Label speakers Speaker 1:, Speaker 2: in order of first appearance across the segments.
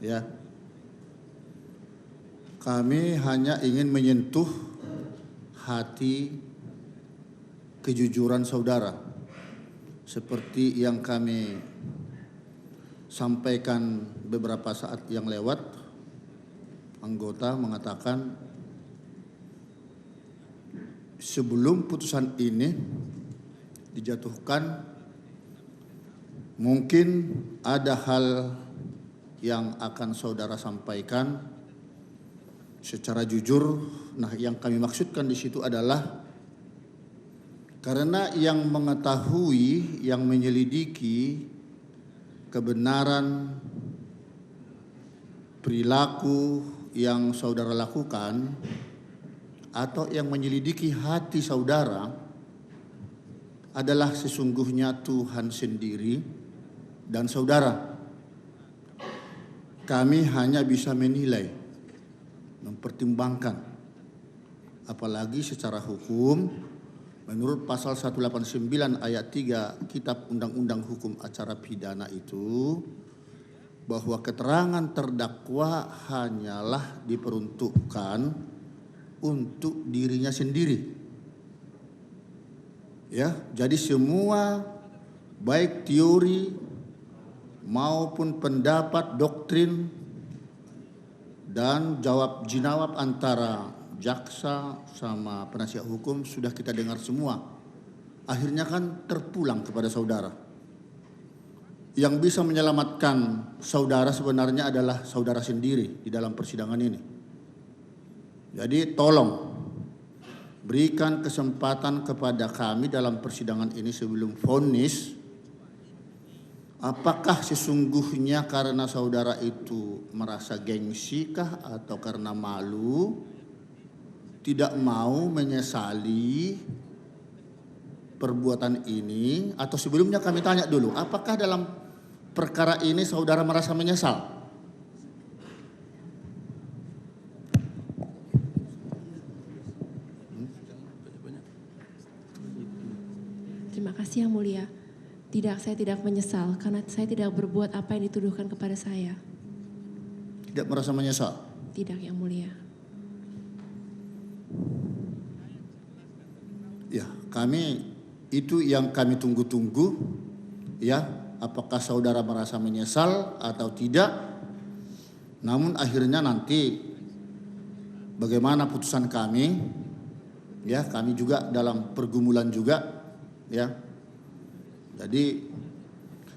Speaker 1: ya. Kami hanya ingin menyentuh hati kejujuran saudara. Seperti yang kami sampaikan beberapa saat yang lewat, anggota mengatakan sebelum putusan ini dijatuhkan, mungkin ada hal yang akan saudara sampaikan secara jujur. Nah, yang kami maksudkan di situ adalah karena yang mengetahui, yang menyelidiki kebenaran perilaku yang saudara lakukan atau yang menyelidiki hati saudara adalah sesungguhnya Tuhan sendiri dan saudara. Kami hanya bisa menilai, mempertimbangkan, apalagi secara hukum. Menurut pasal 189 ayat 3 Kitab Undang-Undang Hukum Acara Pidana itu, bahwa keterangan terdakwa hanyalah diperuntukkan untuk dirinya sendiri. Ya, jadi semua baik teori maupun pendapat doktrin dan jawab antara jaksa sama penasihat hukum sudah kita dengar semua. Akhirnya kan terpulang kepada saudara. Yang bisa menyelamatkan saudara sebenarnya adalah saudara sendiri di dalam persidangan ini. Jadi tolong berikan kesempatan kepada kami dalam persidangan ini sebelum vonis. Apakah sesungguhnya karena saudara itu merasa gengsi kah atau karena malu, tidak mau menyesali perbuatan ini? Atau sebelumnya kami tanya dulu, apakah dalam perkara ini saudara merasa menyesal?
Speaker 2: Terima kasih Yang Mulia. Tidak, saya tidak menyesal karena saya tidak berbuat apa yang dituduhkan kepada saya.
Speaker 1: Tidak merasa menyesal?
Speaker 2: Tidak, Yang Mulia.
Speaker 1: Ya, kami itu yang kami tunggu-tunggu, ya, apakah saudara merasa menyesal atau tidak. Namun akhirnya nanti bagaimana putusan kami, ya, kami juga dalam pergumulan juga, ya. Jadi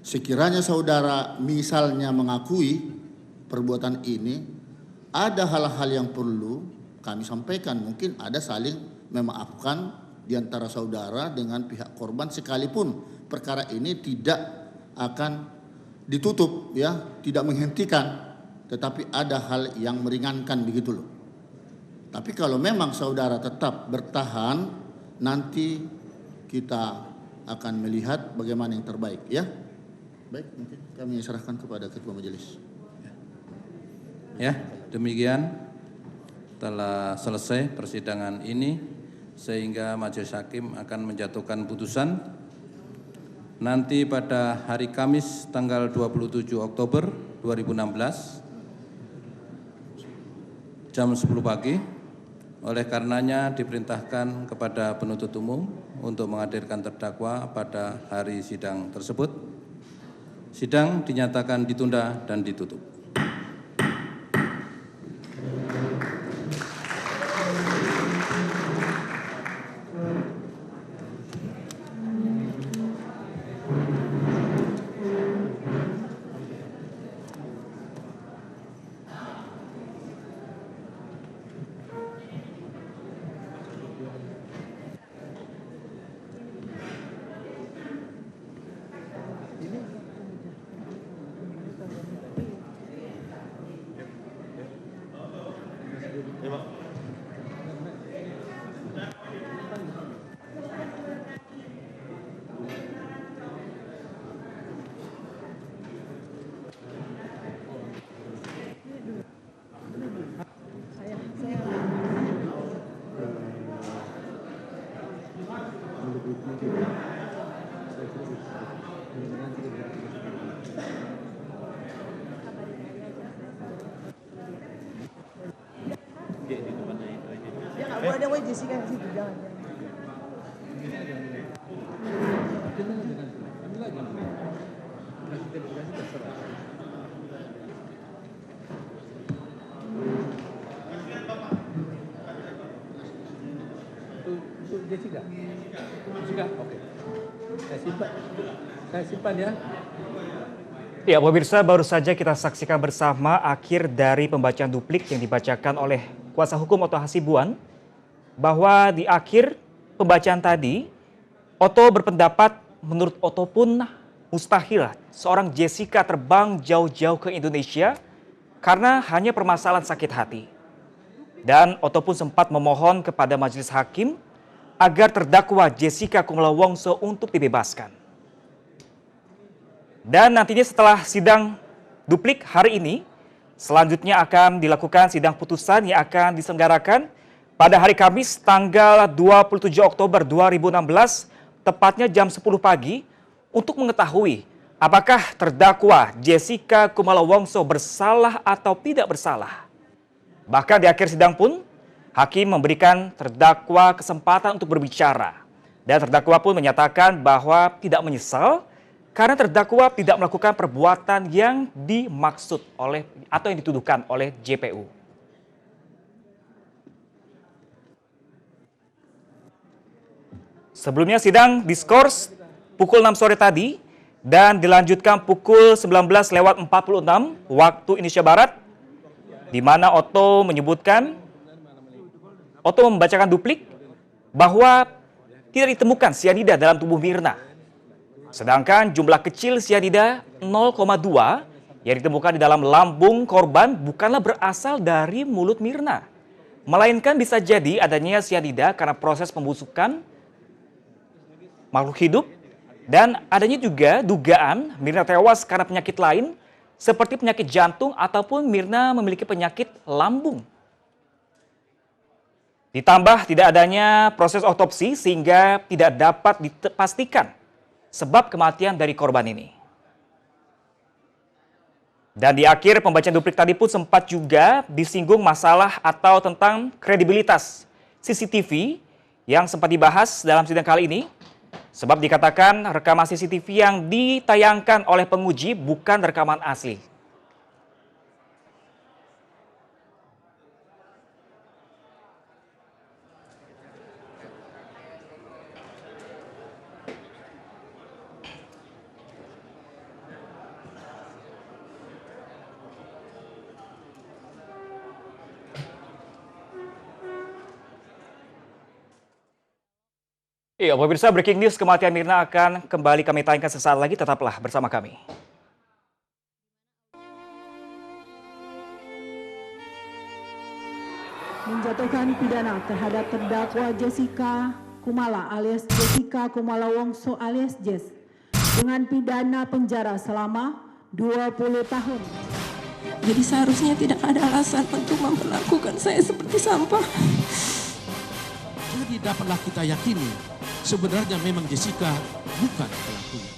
Speaker 1: sekiranya saudara misalnya mengakui perbuatan ini, ada hal-hal yang perlu kami sampaikan. Mungkin ada saling memaafkan di antara saudara dengan pihak korban, sekalipun perkara ini tidak akan ditutup, ya, tidak menghentikan, tetapi ada hal yang meringankan begitu loh. Tapi kalau memang saudara tetap bertahan, nanti kita akan melihat bagaimana yang terbaik, ya. Baik, mungkin kami serahkan kepada ketua majelis.
Speaker 3: Ya, demikian telah selesai persidangan ini, sehingga majelis hakim akan menjatuhkan putusan nanti pada hari Kamis tanggal 27 Oktober 2016 jam 10 pagi. Oleh karenanya diperintahkan kepada penuntut umum untuk menghadirkan terdakwa pada hari sidang tersebut. Sidang dinyatakan ditunda dan ditutup.
Speaker 4: ada wajah Jessica di situ, jangan.
Speaker 5: Untuk Jessica, oke. Saya simpan ya.
Speaker 6: Ya, pemirsa, baru saja kita saksikan bersama akhir dari pembacaan duplik yang dibacakan oleh kuasa hukum Otto Hasibuan, bahwa di akhir pembacaan tadi, Otto berpendapat menurut Otto pun mustahil seorang Jessica terbang jauh-jauh ke Indonesia karena hanya permasalahan sakit hati. Dan Otto pun sempat memohon kepada majelis hakim agar terdakwa Jessica Kumala Wongso untuk dibebaskan. Dan nantinya setelah sidang duplik hari ini, selanjutnya akan dilakukan sidang putusan yang akan diselenggarakan pada hari Kamis tanggal 27 Oktober 2016, tepatnya jam 10 pagi, untuk mengetahui apakah terdakwa Jessica Kumala Wongso bersalah atau tidak bersalah. Bahkan di akhir sidang pun, hakim memberikan terdakwa kesempatan untuk berbicara. Dan terdakwa pun menyatakan bahwa tidak menyesal karena terdakwa tidak melakukan perbuatan yang dimaksud oleh atau yang dituduhkan oleh JPU. Sebelumnya sidang diskors pukul 6 sore tadi dan dilanjutkan pukul 19.46 waktu Indonesia Barat, di mana Otto membacakan duplik bahwa tidak ditemukan sianida dalam tubuh Mirna. Sedangkan jumlah kecil sianida 0,2 yang ditemukan di dalam lambung korban bukanlah berasal dari mulut Mirna, melainkan bisa jadi adanya sianida karena proses pembusukan makhluk hidup, dan adanya juga dugaan Mirna tewas karena penyakit lain seperti penyakit jantung ataupun Mirna memiliki penyakit lambung. Ditambah tidak adanya proses otopsi sehingga tidak dapat dipastikan sebab kematian dari korban ini. Dan di akhir pembacaan duplik tadi pun sempat juga disinggung masalah atau tentang kredibilitas CCTV yang sempat dibahas dalam sidang kali ini. Sebab dikatakan rekaman CCTV yang ditayangkan oleh penguji bukan rekaman asli. Iya, pemirsa, breaking news kematian Mirna akan kembali kami tayangkan sesaat lagi. Tetaplah bersama kami.
Speaker 7: Menjatuhkan pidana terhadap terdakwa Jessica Kumala alias Jessica Kumala Wongso alias Jess dengan pidana penjara selama 20 tahun.
Speaker 2: Jadi seharusnya tidak ada alasan untuk memperlakukan saya seperti sampah.
Speaker 8: Jadi dapatlah kita yakini sebenarnya memang Jessica bukan pelakunya.